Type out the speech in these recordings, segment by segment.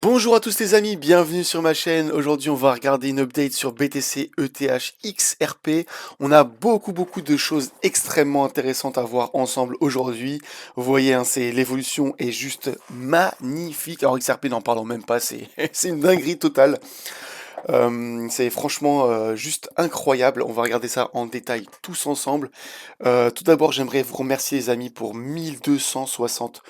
Bonjour à tous les amis, bienvenue sur ma chaîne. Aujourd'hui, on va regarder une update sur BTC ETH XRP. On a beaucoup de choses extrêmement intéressantes à voir ensemble aujourd'hui. Vous voyez, hein, l'évolution est juste magnifique. Alors XRP, n'en parlons même pas, c'est c'est une dinguerie totale. C'est franchement juste incroyable. On va regarder ça en détail tous ensemble. Tout d'abord, j'aimerais vous remercier les amis pour 1260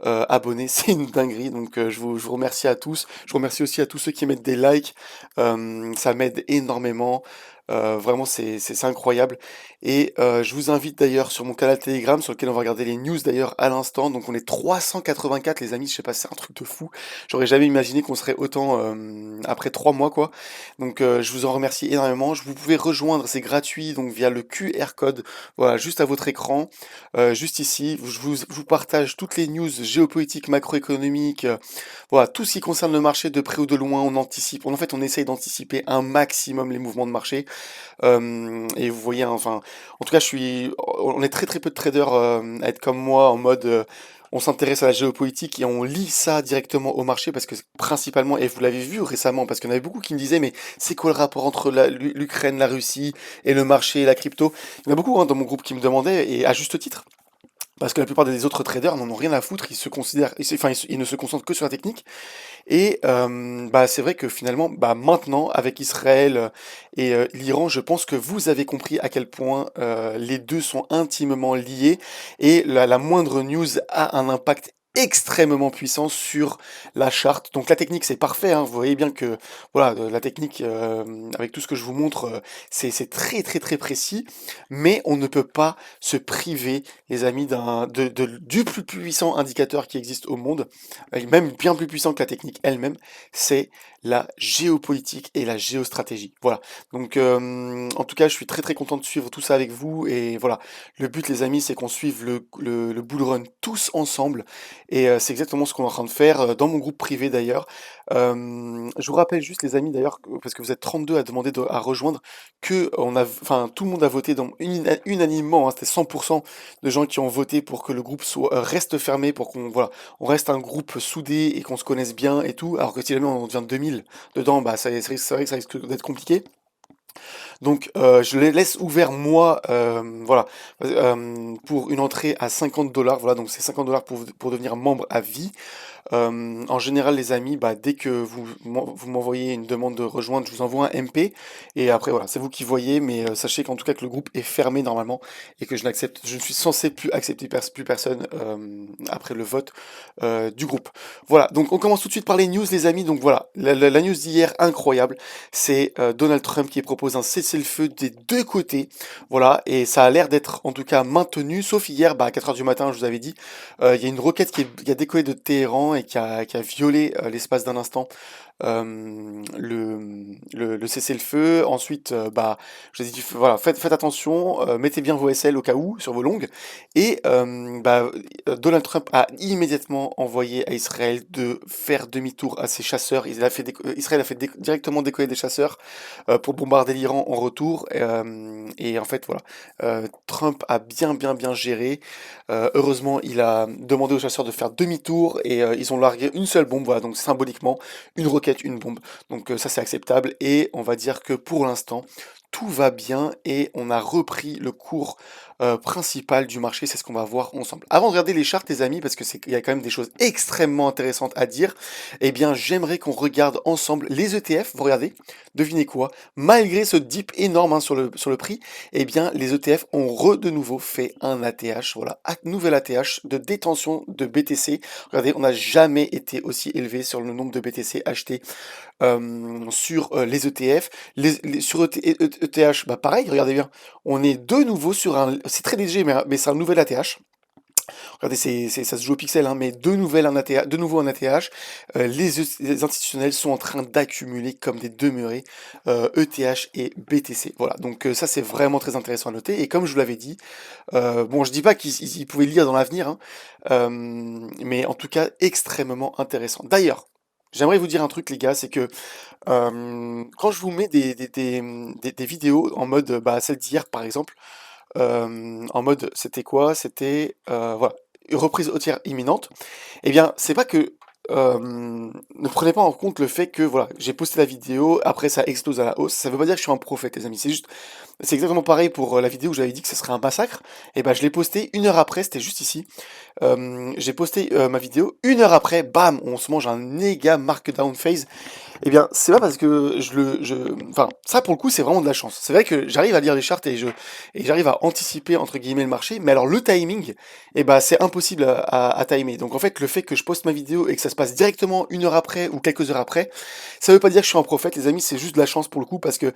abonnés, c'est une dinguerie, donc je vous remercie à tous. Je remercie aussi à tous ceux qui mettent des likes, ça m'aide énormément. Vraiment, c'est incroyable. Et je vous invite d'ailleurs sur mon canal Telegram, sur lequel on va regarder les news d'ailleurs à l'instant. Donc on est 384 les amis, je sais pas, c'est un truc de fou. J'aurais jamais imaginé qu'on serait autant après 3 mois quoi. Donc je vous en remercie énormément. Vous pouvez rejoindre, c'est gratuit, donc via le QR code, voilà, juste à votre écran. Juste ici, je vous partage toutes les news géopolitiques, macroéconomiques, voilà, tout ce qui concerne le marché de près ou de loin, on anticipe. En fait, on essaye d'anticiper un maximum les mouvements de marché. Et vous voyez, hein, enfin, en tout cas, on est très peu de traders à être comme moi, en mode, on s'intéresse à la géopolitique et on lit ça directement au marché parce que principalement, et vous l'avez vu récemment, parce qu'il y en avait beaucoup qui me disaient, mais c'est quoi le rapport entre l'Ukraine, la Russie et le marché et la crypto? Il y en a beaucoup hein, dans mon groupe qui me demandaient, et à juste titre. Parce que la plupart des autres traders n'en ont rien à foutre, ils se considèrent, ils ne se concentrent que sur la technique. Et bah, c'est vrai que finalement, bah, maintenant, avec Israël et l'Iran, je pense que vous avez compris à quel point les deux sont intimement liés et la moindre news a un impact extrêmement puissant sur la charte. Donc la technique c'est parfait, hein. Vous voyez bien que voilà, la technique avec tout ce que je vous montre, c'est très précis, mais on ne peut pas se priver, les amis, du plus puissant indicateur qui existe au monde, et même bien plus puissant que la technique elle-même, c'est la géopolitique et la géostratégie. Voilà. Donc, en tout cas, je suis très content de suivre tout ça avec vous. Et voilà, le but, les amis, c'est qu'on suive le bull run tous ensemble. Et c'est exactement ce qu'on est en train de faire dans mon groupe privé d'ailleurs. Je vous rappelle juste, les amis, d'ailleurs, parce que vous êtes 32 à demander à rejoindre, enfin, tout le monde a voté unanimement, hein, c'était 100% de gens qui ont voté pour que le groupe reste fermé, pour qu'on voilà, on reste un groupe soudé et qu'on se connaisse bien et tout, alors que si jamais on devient 2000 dedans, bah c'est vrai que ça risque d'être compliqué. Donc je les laisse ouverts moi, voilà, pour une entrée à 50 $, voilà, donc c'est 50 $ pour devenir membre à vie. En général, les amis, bah, dès que vous m'envoyez une demande de rejoindre, je vous envoie un MP. Et après, voilà, c'est vous qui voyez, mais sachez qu'en tout cas que le groupe est fermé normalement et que je ne suis censé plus accepter plus personne après le vote du groupe. Voilà, donc on commence tout de suite par les news, les amis. Donc voilà, la news d'hier, incroyable, c'est Donald Trump qui propose un cessez-le-feu des deux côtés. Voilà, et ça a l'air d'être en tout cas maintenu, sauf hier, bah, à 4 heures du matin, je vous avais dit, il y a une roquette qui a décollé de Téhéran et qui a violé l'espace d'un instant le cessez-le-feu. Ensuite, bah, je vous ai dit, voilà, faites attention, mettez bien vos SL au cas où sur vos longues. Et bah, Donald Trump a immédiatement envoyé à Israël de faire demi-tour à ses chasseurs. Israël a fait directement décoller des chasseurs pour bombarder l'Iran en retour. Et en fait, voilà, Trump a bien géré. Heureusement, il a demandé aux chasseurs de faire demi-tour et ils ont largué une seule bombe, voilà, donc symboliquement, une roquette, une bombe. Donc ça, c'est acceptable et on va dire que pour l'instant, tout va bien et on a repris le cours principal du marché, c'est ce qu'on va voir ensemble. Avant de regarder les charts, les amis, parce que il y a quand même des choses extrêmement intéressantes à dire, eh bien, j'aimerais qu'on regarde ensemble les ETF. Vous regardez, devinez quoi? Malgré ce dip énorme hein, sur le prix, eh bien, les ETF ont de nouveau fait un ATH, voilà, nouvel ATH de détention de BTC. Regardez, on n'a jamais été aussi élevé sur le nombre de BTC achetés sur les ETF. Sur ETH, bah pareil, regardez bien, on est de nouveau sur c'est très léger, mais c'est un nouvel ATH. Regardez, ça se joue au pixel, hein, mais de nouveau un ATH. Les institutionnels sont en train d'accumuler comme des demeurés ETH et BTC. Voilà, donc ça c'est vraiment très intéressant à noter. Et comme je vous l'avais dit, bon, je dis pas qu'ils pouvaient lire dans l'avenir, hein, mais en tout cas extrêmement intéressant. D'ailleurs, j'aimerais vous dire un truc, les gars, c'est que quand je vous mets des vidéos en mode, bah, celle d'hier par exemple, en mode, c'était quoi? C'était, voilà, une reprise haussière imminente. Eh bien, c'est pas que ne prenez pas en compte le fait que voilà, j'ai posté la vidéo, après ça explose à la hausse. Ça veut pas dire que je suis un prophète, les amis. C'est exactement pareil pour la vidéo où j'avais dit que ce serait un massacre. Et ben je l'ai posté 1 heure après, c'était juste ici. J'ai posté ma vidéo, 1 heure après, bam, on se mange un méga markdown phase. Eh bien, c'est pas parce que enfin, ça pour le coup, c'est vraiment de la chance. C'est vrai que j'arrive à lire les charts et j'arrive à anticiper entre guillemets le marché, mais alors le timing, eh ben, c'est impossible à timer. Donc en fait, le fait que je poste ma vidéo et que ça se passe directement 1 heure après ou quelques heures après, ça veut pas dire que je suis un prophète, les amis, c'est juste de la chance pour le coup parce que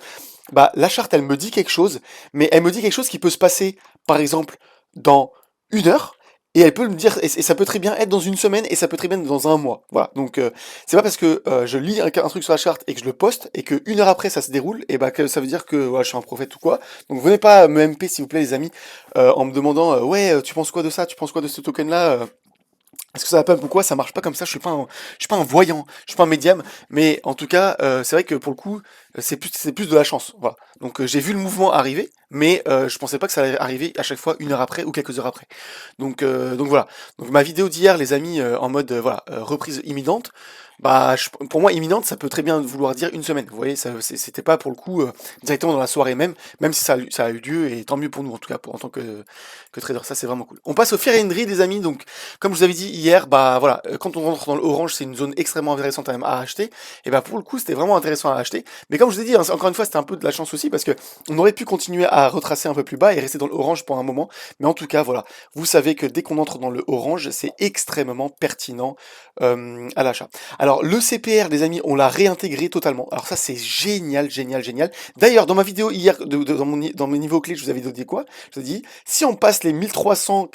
bah la charte, elle me dit quelque chose, mais elle me dit quelque chose qui peut se passer, par exemple, dans 1 heure. Et elle peut me dire, et ça peut très bien être dans une semaine, et ça peut très bien être dans un mois. Voilà. Donc, c'est pas parce que je lis un truc sur la charte et que je le poste, et que 1 heure après ça se déroule, et bah que ça veut dire que voilà, je suis un prophète ou quoi. Donc, venez pas me MP, s'il vous plaît, les amis, en me demandant, ouais, tu penses quoi de ça? Tu penses quoi de ce token-là? Est-ce que ça va pump ou quoi? Ça marche pas comme ça. Je suis pas un voyant, je suis pas un médium, mais en tout cas, c'est vrai que pour le coup, c'est plus de la chance. Voilà. Donc j'ai vu le mouvement arriver, mais je pensais pas que ça allait arriver à chaque fois 1 heure après ou quelques heures après. Donc voilà. Donc ma vidéo d'hier, les amis, en mode voilà reprise imminente. Bah, pour moi, imminente, ça peut très bien vouloir dire une semaine. Vous voyez, c'était pas pour le coup directement dans la soirée même, même si ça a eu lieu, et tant mieux pour nous, en tout cas, en tant que trader. Ça, c'est vraiment cool. On passe au Fear and Greed, les amis. Donc, comme je vous avais dit hier, bah voilà, quand on rentre dans l'orange, c'est une zone extrêmement intéressante même à acheter. Et bah, pour le coup, c'était vraiment intéressant à acheter. Mais comme je vous ai dit, hein, encore une fois, c'était un peu de la chance aussi, parce que on aurait pu continuer à retracer un peu plus bas et rester dans l'orange pour un moment. Mais en tout cas, voilà, vous savez que dès qu'on entre dans le orange, c'est extrêmement pertinent à l'achat. Alors le CPR, les amis, on l'a réintégré totalement. Alors ça, c'est génial, génial, génial. D'ailleurs, dans ma vidéo hier, dans mes niveaux clés, je vous avais dit quoi? Je vous ai dit, si on passe les 1300,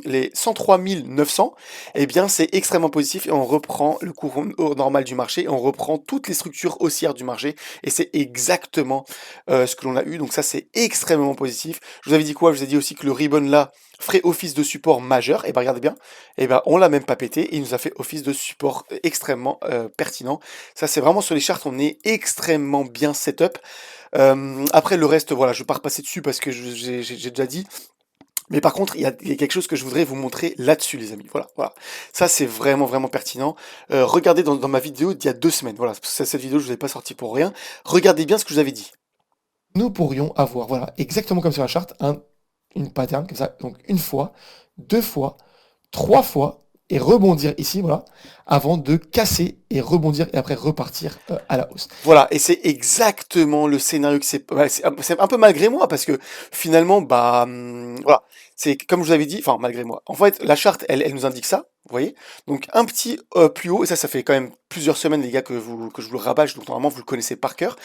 les 103 900, eh bien c'est extrêmement positif et on reprend le cours normal du marché, on reprend toutes les structures haussières du marché et c'est exactement ce que l'on a eu. Donc ça, c'est extrêmement positif. Je vous avais dit quoi? Je vous ai dit aussi que le ribbon là ferait office de support majeur. Et ben regardez bien, et ben on l'a même pas pété et il nous a fait office de support extrêmement pertinent. Ça, c'est vraiment sur les charts, on est extrêmement bien setup. Après le reste, voilà, je vais pas repasser dessus parce que j'ai déjà dit. Mais par contre, il y a quelque chose que je voudrais vous montrer là-dessus, les amis. Voilà, voilà. Ça, c'est vraiment, vraiment pertinent. Regardez dans ma vidéo d'il y a 2 semaines. Voilà, cette vidéo, je ne vous ai pas sorti pour rien. Regardez bien ce que je vous avais dit. Nous pourrions avoir, voilà, exactement comme sur la charte, une pattern comme ça. Donc une fois, 2 fois, 3 fois, et rebondir ici, voilà, avant de casser et rebondir et après repartir à la hausse. Voilà, et c'est exactement le scénario que c'est un peu malgré moi parce que finalement, bah, voilà, c'est comme je vous avais dit, enfin malgré moi. En fait, la charte, elle nous indique ça, vous voyez. Donc un petit plus haut, et ça fait quand même plusieurs semaines, les gars, que je vous le rabâche, donc normalement vous le connaissez par cœur.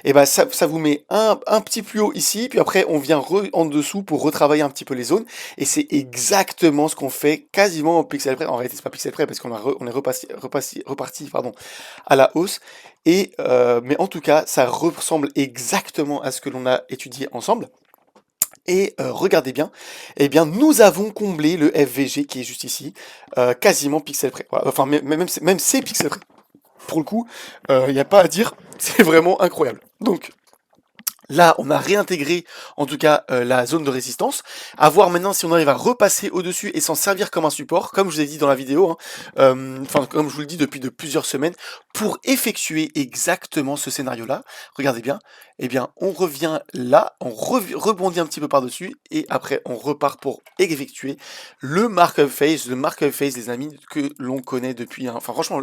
Et ben ça vous met un petit plus haut ici, puis après on vient en dessous pour retravailler un petit peu les zones. Et c'est exactement ce qu'on fait quasiment au pixel près. En réalité, c'est pas pixel près parce on est reparti pardon, à la hausse. Mais en tout cas, ça ressemble exactement à ce que l'on a étudié ensemble. Et regardez bien, eh bien, nous avons comblé le FVG qui est juste ici, quasiment pixel près. Voilà. Enfin, même c'est pixel près. Pour le coup, il n'y a pas à dire, c'est vraiment incroyable. Donc, là, on a réintégré, en tout cas, la zone de résistance. À voir maintenant si on arrive à repasser au-dessus et s'en servir comme un support, comme je vous ai dit dans la vidéo, hein, enfin, comme je vous le dis depuis de plusieurs semaines, pour effectuer exactement ce scénario-là. Regardez bien. Eh bien, on revient là, on rebondit un petit peu par-dessus, et après, on repart pour effectuer le markup phase, les amis, que l'on connaît depuis, hein. Enfin, franchement,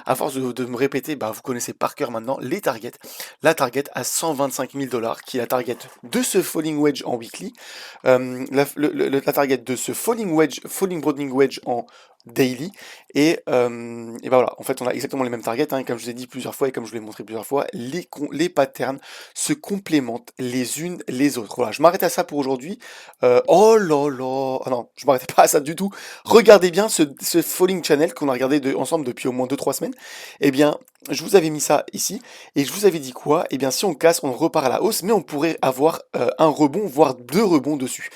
à force de me répéter, bah, vous connaissez par cœur maintenant les targets. La target à 125 000 $, qui est la target de ce falling wedge en weekly, la target de ce falling broadening wedge en daily, et ben voilà, en fait on a exactement les mêmes targets, hein, comme je vous ai dit plusieurs fois et comme je vous l'ai montré plusieurs fois, les patterns se complémentent les unes les autres. Voilà, je m'arrête à ça pour aujourd'hui. Oh là là, ah non, je m'arrêtais pas à ça du tout. Regardez bien ce falling channel qu'on a regardé ensemble depuis au moins 2-3 semaines. Eh bien, je vous avais mis ça ici, et je vous avais dit quoi? Eh bien, si on casse, on repart à la hausse, mais on pourrait avoir un rebond, voire 2 rebonds dessus.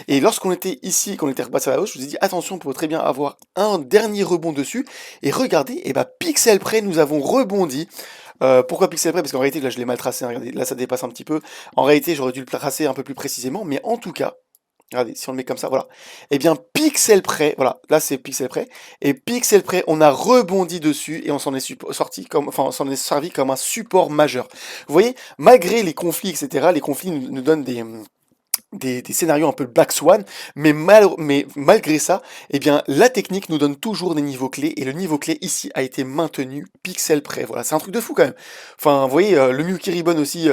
Et lorsqu'on était ici, qu'on était repassé à la hausse, je vous ai dit, attention, on pourrait très bien avoir un dernier rebond dessus. Et regardez, eh ben, pixel près, nous avons rebondi. Pourquoi pixel près? Parce qu'en réalité, là, je l'ai mal tracé, hein, regardez, là, ça dépasse un petit peu. En réalité, j'aurais dû le tracer un peu plus précisément, mais en tout cas, Regardez, si on le met comme ça, voilà. Eh bien, pixel près, voilà, là c'est pixel près, et pixel près, on a rebondi dessus et on s'en est sorti comme, enfin, on s'en est servi comme un support majeur. Vous voyez, malgré les conflits, etc., les conflits nous donnent des scénarios un peu Black Swan, mais malgré ça, eh bien, la technique nous donne toujours des niveaux clés, et le niveau clé ici a été maintenu pixel près. Voilà, c'est un truc de fou quand même. Enfin, vous voyez, le Miyuki Ribbon aussi,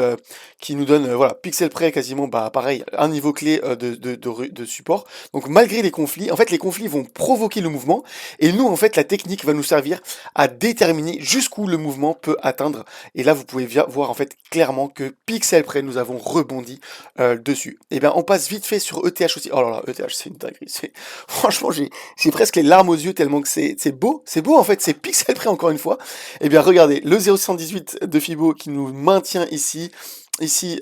qui nous donne, voilà, pixel près quasiment, bah pareil, un niveau clé de support. Donc malgré les conflits, en fait, les conflits vont provoquer le mouvement, et nous, en fait, la technique va nous servir à déterminer jusqu'où le mouvement peut atteindre. Et là, vous pouvez voir en fait clairement que pixel près, nous avons rebondi dessus. Et bien, on passe vite fait sur ETH aussi. Oh là là, ETH, c'est une dinguerie. Franchement, j'ai presque les larmes aux yeux tellement que c'est beau en fait, c'est pixel près encore une fois. Et bien, regardez, le 0,118 de Fibo qui nous maintient ici. Ici,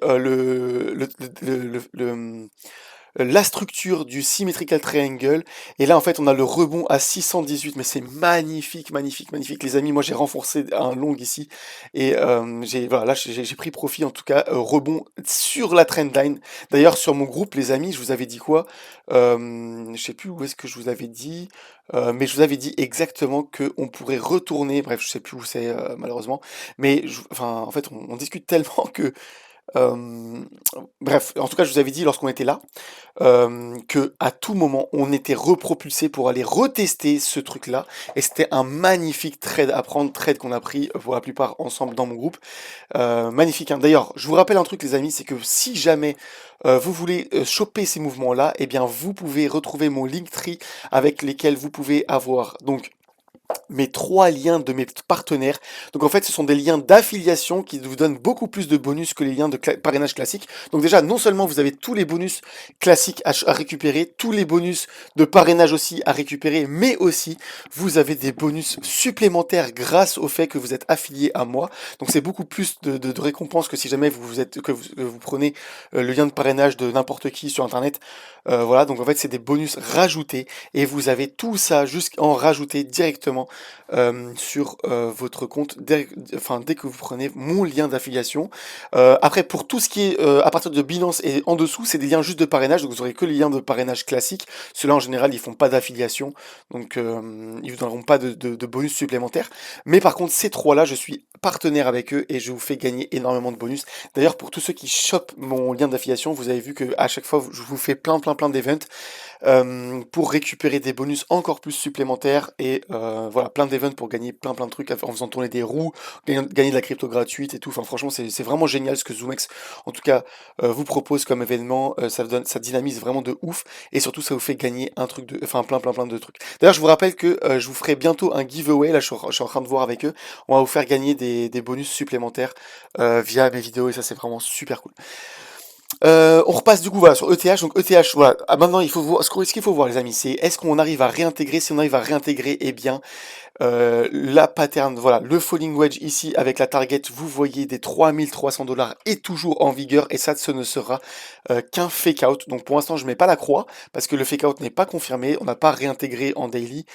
la structure du symmetrical triangle. Et là, en fait, on a le rebond à 618, mais c'est magnifique, magnifique, magnifique. Les amis, moi, j'ai renforcé un long ici. Et voilà, là, j'ai pris profit, en tout cas, rebond sur la trendline. D'ailleurs, sur mon groupe, les amis, je vous avais dit quoi? Je sais plus où est-ce que je vous avais dit, mais je vous avais dit exactement que on pourrait retourner. Bref, je sais plus où c'est, malheureusement. Mais, enfin, en fait, on discute tellement que Hem, bref, en tout cas, je vous avais dit lorsqu'on était là, que à tout moment, on était repropulsé pour aller retester ce truc-là, et c'était un magnifique trade à prendre, trade qu'on a pris pour la plupart ensemble dans mon groupe. Magnifique, hein. D'ailleurs, je vous rappelle un truc, les amis, c'est que si jamais vous voulez choper ces mouvements-là, eh bien, vous pouvez retrouver mon Linktree avec lesquels vous pouvez avoir donc mes 3 liens de mes partenaires. Donc en fait, ce sont des liens d'affiliation qui vous donnent beaucoup plus de bonus que les liens de parrainage classique. Donc déjà, non seulement vous avez tous les bonus classiques à récupérer, tous les bonus de parrainage aussi à récupérer, mais aussi vous avez des bonus supplémentaires grâce au fait que vous êtes affilié à moi. Donc c'est beaucoup plus de récompenses que si jamais vous prenez le lien de parrainage de n'importe qui sur internet. Voilà, donc en fait c'est des bonus rajoutés, et vous avez tout ça jusqu'en rajouter directement sur votre compte dès que vous prenez mon lien d'affiliation. Après, pour tout ce qui est à partir de Binance et en dessous, c'est des liens juste de parrainage, donc vous aurez que les liens de parrainage classiques. Ceux-là, en général, ils font pas d'affiliation, donc ils vous donneront pas de bonus supplémentaires. Mais par contre, ces trois-là, je suis partenaire avec eux et je vous fais gagner énormément de bonus. D'ailleurs, pour tous ceux qui chopent mon lien d'affiliation, vous avez vu que à chaque fois, je vous fais plein d'events pour récupérer des bonus encore plus supplémentaires, et voilà, plein d'events pour gagner plein de trucs en faisant tourner des roues, gagner de la crypto gratuite et tout. Enfin, franchement, c'est vraiment génial ce que ZoomX, en tout cas, vous propose comme événement. Ça dynamise vraiment de ouf, et surtout, ça vous fait gagner enfin, plein de trucs. D'ailleurs, je vous rappelle que je vous ferai bientôt un giveaway. Là, je suis en train de voir avec eux. On va vous faire gagner des bonus supplémentaires via mes vidéos, et ça, c'est vraiment super cool. On repasse du coup voilà sur ETH. Donc ETH, voilà. Ah, maintenant, il faut voir ce qu'il faut voir, les amis, c'est est-ce qu'on arrive à réintégrer. Si on arrive à réintégrer, eh bien, la pattern, voilà, le falling wedge ici avec la target, vous voyez, des 3 300 $ est toujours en vigueur, et ça, ce ne sera qu'un fake out. Donc pour l'instant, je mets pas la croix parce que le fake out n'est pas confirmé, on n'a pas réintégré en daily.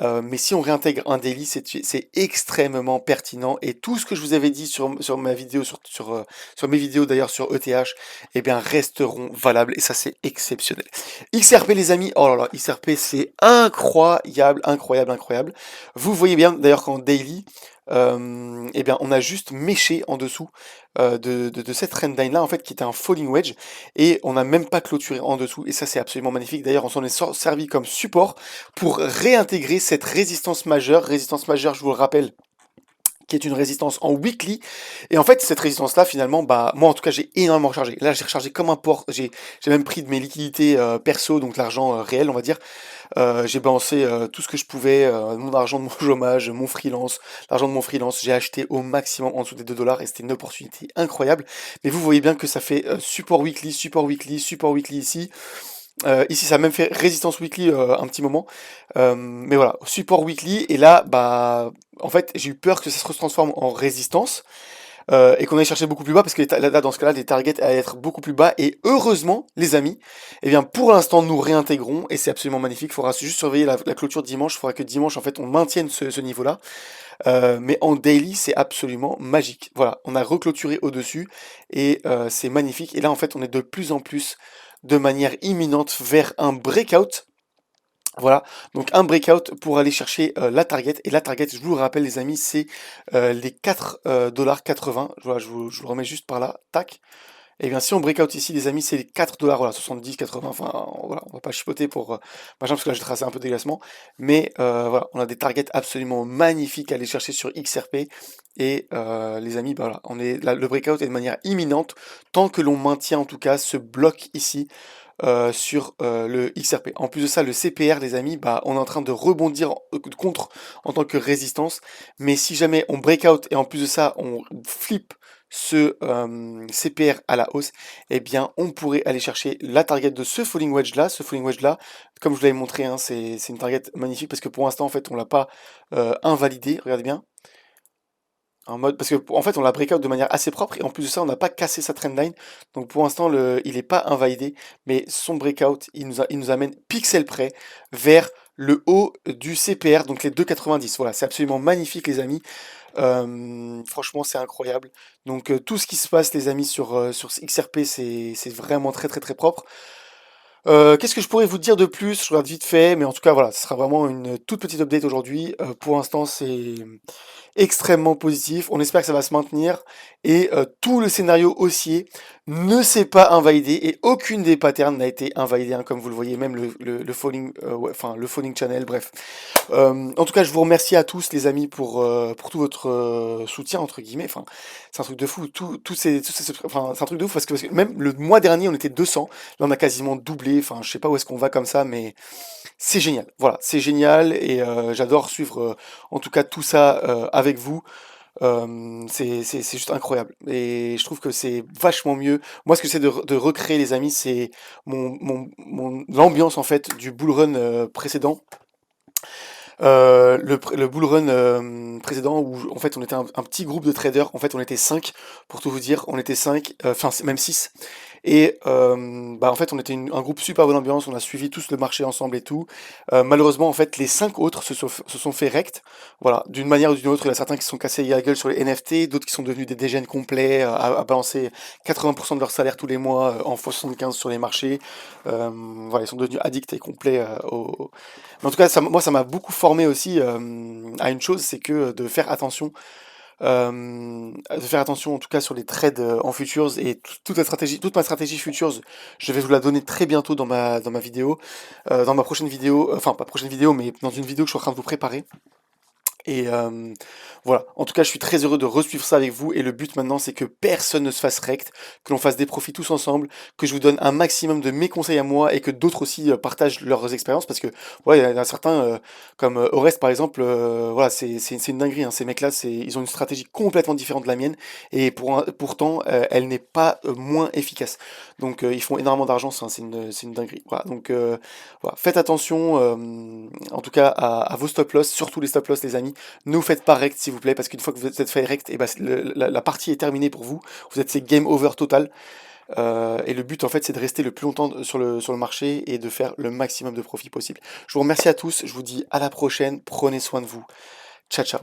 Mais si on réintègre un daily, c'est extrêmement pertinent, et tout ce que je vous avais dit sur ma vidéo, sur mes vidéos d'ailleurs sur ETH, eh bien resteront valables, et ça, c'est exceptionnel. XRP, les amis, oh là là, XRP, c'est incroyable, incroyable, incroyable. Vous voyez bien d'ailleurs qu'en daily, eh bien, on a juste méché en dessous de cette trendline là, en fait, qui était un falling wedge, et on n'a même pas clôturé en dessous, et ça, c'est absolument magnifique. D'ailleurs, on s'en est servi comme support pour réintégrer cette résistance majeure. Résistance majeure, je vous le rappelle, qui est une résistance en weekly. Et en fait, cette résistance-là, finalement, bah, moi, en tout cas, j'ai énormément rechargé. Là, j'ai rechargé comme un porc. J'ai même pris de mes liquidités perso, donc l'argent réel, on va dire. J'ai balancé tout ce que je pouvais, mon argent de mon chômage, mon freelance, l'argent de mon freelance. J'ai acheté au maximum en dessous des 2 $, et c'était une opportunité incroyable. Mais vous voyez bien que ça fait support weekly, support weekly, support weekly ici. Ici, ça a même fait résistance weekly un petit moment. Mais voilà, support weekly. Et là, bah, en fait, j'ai eu peur que ça se transforme en résistance. Et qu'on aille chercher beaucoup plus bas, parce que là, dans ce cas-là, les targets allaient être beaucoup plus bas. Et heureusement, les amis, eh bien, pour l'instant, nous réintégrons, et c'est absolument magnifique. Il faudra juste surveiller la clôture dimanche. Il faudra que dimanche, en fait, on maintienne ce niveau-là. Mais en daily, c'est absolument magique. Voilà, on a reclôturé au-dessus, et c'est magnifique. Et là, en fait, on est de plus en plus de manière imminente vers un breakout. Voilà, donc un breakout pour aller chercher la target. Et la target, je vous le rappelle les amis, c'est les 4,80 $. Voilà, je vous le remets juste par là, tac. Et bien si on breakout ici les amis, c'est les 4 $, voilà, 70, 80, enfin voilà, on va pas chipoter pour machin, parce que là j'ai tracé un peu de déglacement. Mais voilà, on a des targets absolument magnifiques à aller chercher sur XRP. Et les amis, bah voilà, le breakout est de manière imminente, tant que l'on maintient en tout cas ce bloc ici sur le XRP. En plus de ça, le CPR, les amis, bah, on est en train de rebondir contre en tant que résistance. Mais si jamais on breakout et en plus de ça, on flip ce CPR à la hausse, eh bien, on pourrait aller chercher la target de ce falling wedge là. Ce falling wedge là, comme je vous l'avais montré, hein, c'est une target magnifique parce que pour l'instant, en fait, on l'a pas invalidé. Regardez bien. En mode, parce que en fait on l'a breakout de manière assez propre et en plus de ça on n'a pas cassé sa trendline, donc pour l'instant il n'est pas invalidé, mais son breakout il nous amène pixel près vers le haut du CPR, donc les 2,90. Voilà, c'est absolument magnifique les amis. Franchement c'est incroyable. Donc tout ce qui se passe les amis sur XRP c'est vraiment très très très propre. Qu'est-ce que je pourrais vous dire de plus? Je regarde vite fait, mais en tout cas voilà, ce sera vraiment une toute petite update aujourd'hui. Pour l'instant c'est extrêmement positif. On espère que ça va se maintenir. Et tout le scénario haussier ne s'est pas invalidé et aucune des patterns n'a été invalidée, hein, comme vous le voyez, même le falling, ouais, enfin le falling channel, bref. En tout cas, je vous remercie à tous les amis pour tout votre soutien entre guillemets. Enfin, c'est un truc de fou. Enfin, c'est un truc de fou parce que même le mois dernier, on était 200. Là, on a quasiment doublé. Enfin, je sais pas où est-ce qu'on va comme ça, mais c'est génial. Voilà, c'est génial et j'adore suivre en tout cas tout ça avec vous. C'est juste incroyable et je trouve que c'est vachement mieux. Moi, ce que j'essaie de recréer, les amis, c'est l'ambiance en fait du bull run précédent. Le bull run précédent où en fait on était un petit groupe de traders, en fait on était 5 pour tout vous dire, on était 5, enfin même 6. Et bah en fait on était un groupe super bonne ambiance, on a suivi tous le marché ensemble et tout. Malheureusement en fait les 5 autres se sont fait rect, voilà, d'une manière ou d'une autre. Il y en a certains qui se sont cassés la gueule sur les NFT, d'autres qui sont devenus des dégènes complets, à balancer 80% de leur salaire tous les mois en x75 sur les marchés. Voilà, ils sont devenus addicts et complets mais en tout cas, moi, ça m'a beaucoup formé aussi à une chose, c'est que de faire attention, en tout cas sur les trades en futures et toute ma stratégie futures, je vais vous la donner très bientôt dans ma vidéo, dans ma prochaine vidéo, enfin pas prochaine vidéo, mais dans une vidéo que je suis en train de vous préparer. Et voilà, en tout cas je suis très heureux de resuivre ça avec vous et le but maintenant c'est que personne ne se fasse rect, que l'on fasse des profits tous ensemble, que je vous donne un maximum de mes conseils à moi et que d'autres aussi partagent leurs expériences parce que voilà, il y en a certains comme Orest par exemple, voilà c'est une dinguerie, hein, ces mecs-là ils ont une stratégie complètement différente de la mienne et pourtant elle n'est pas moins efficace. Donc ils font énormément d'argent, c'est une dinguerie. Voilà, donc voilà, faites attention en tout cas à vos stop loss, surtout les stop loss les amis. Ne vous faites pas rect s'il vous plaît, parce qu'une fois que vous êtes fait rect, et ben, la partie est terminée pour vous. Vous êtes c'est game over total. Et le but en fait c'est de rester le plus longtemps sur le marché et de faire le maximum de profit possible. Je vous remercie à tous, je vous dis à la prochaine, prenez soin de vous. Ciao ciao.